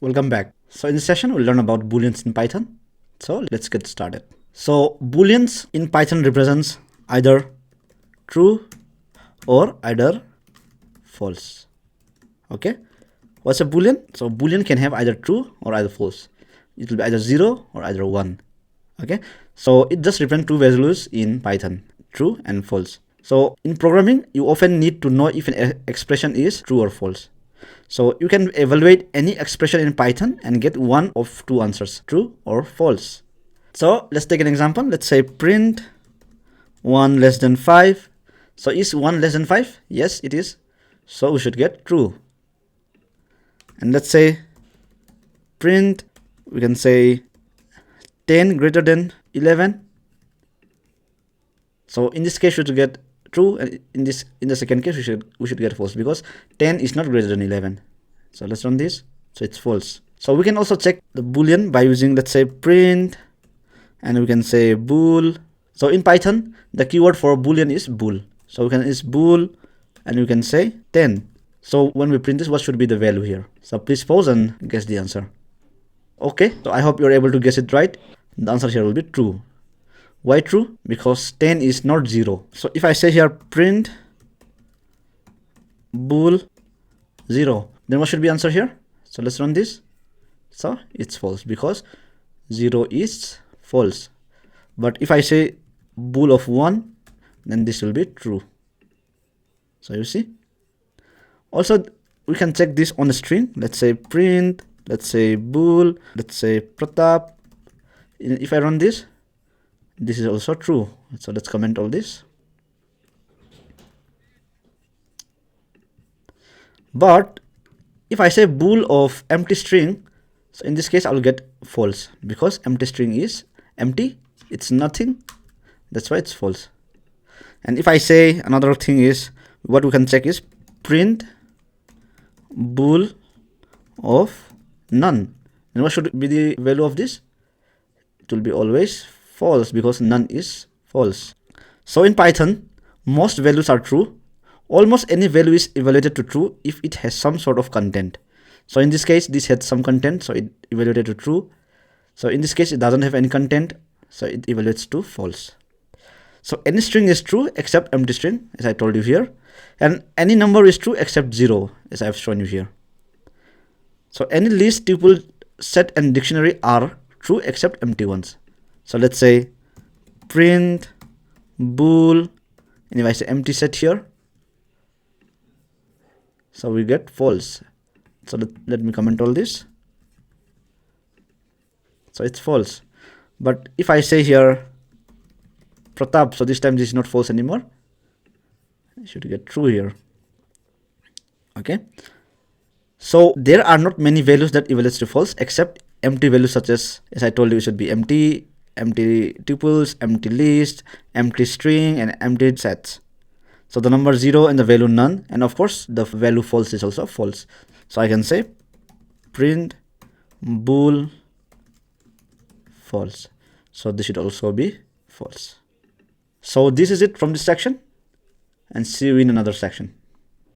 Welcome back. So in this session, we'll learn about Booleans in Python. So let's get started. So Booleans in Python represents either true or either false. Okay. What's a Boolean? So Boolean can have either true or either false. It will be either 0 or either 1. Okay. So it just represents two values in Python, true and false. So in programming, you often need to know if an expression is true or false. So you can evaluate any expression in Python and get one of two answers, true or false. So let's take an example. Let's say print 1 less than 5. So is 1 less than 5? Yes, it is. So we should get true. And let's say print, we can say 10 greater than 11. So in this case, we should get true, and in the second case, we should get false because 10 is not greater than 11. So let's run this. So it's false. So we can also check the Boolean by using, let's say, print, and we can say bool. So in Python, the keyword for Boolean is bool. So we can use bool, and we can say 10. So when we print this, what should be the value here? So please pause and guess the answer. Okay, so I hope you're able to guess it right. The answer here will be true. Why true? Because 10 is not 0. So if I say here print bool 0, then what should be answer here? So let's run this. So it's false because 0 is false. But if I say bool of 1, then this will be true. So you see. Also, we can check this on a string. Let's say print, let's say bool, let's say Pratap. If I run this is also true. So let's comment all this. But if I say bool of empty string, so in this case I'll get false because empty string is empty. It's nothing. That's why it's false. And if I say another thing is, what we can check is print bool of none. And what should be the value of this? It will be always false because none is false. So in Python, most values are true. Almost any value is evaluated to true if it has some sort of content. So in this case, this had some content, so it evaluated to true. So in this case, it doesn't have any content, so it evaluates to false. So any string is true except empty string, as I told you here. And any number is true except 0, as I have shown you here. So any list, tuple, set, and dictionary are true except empty ones. So let's say print bool, and if I say empty set here, so we get false. So let me comment all this. So it's false. But if I say here Pratap, so this time this is not false anymore. I should get true here. Okay. So there are not many values that evaluates to false except empty values, such as I told you, it should be empty tuples, empty list, empty string, and empty sets. So the number 0 and the value none, and of course the value false is also false. So I can say print bool false. So this should also be false. So this is it from this section, and see you in another section.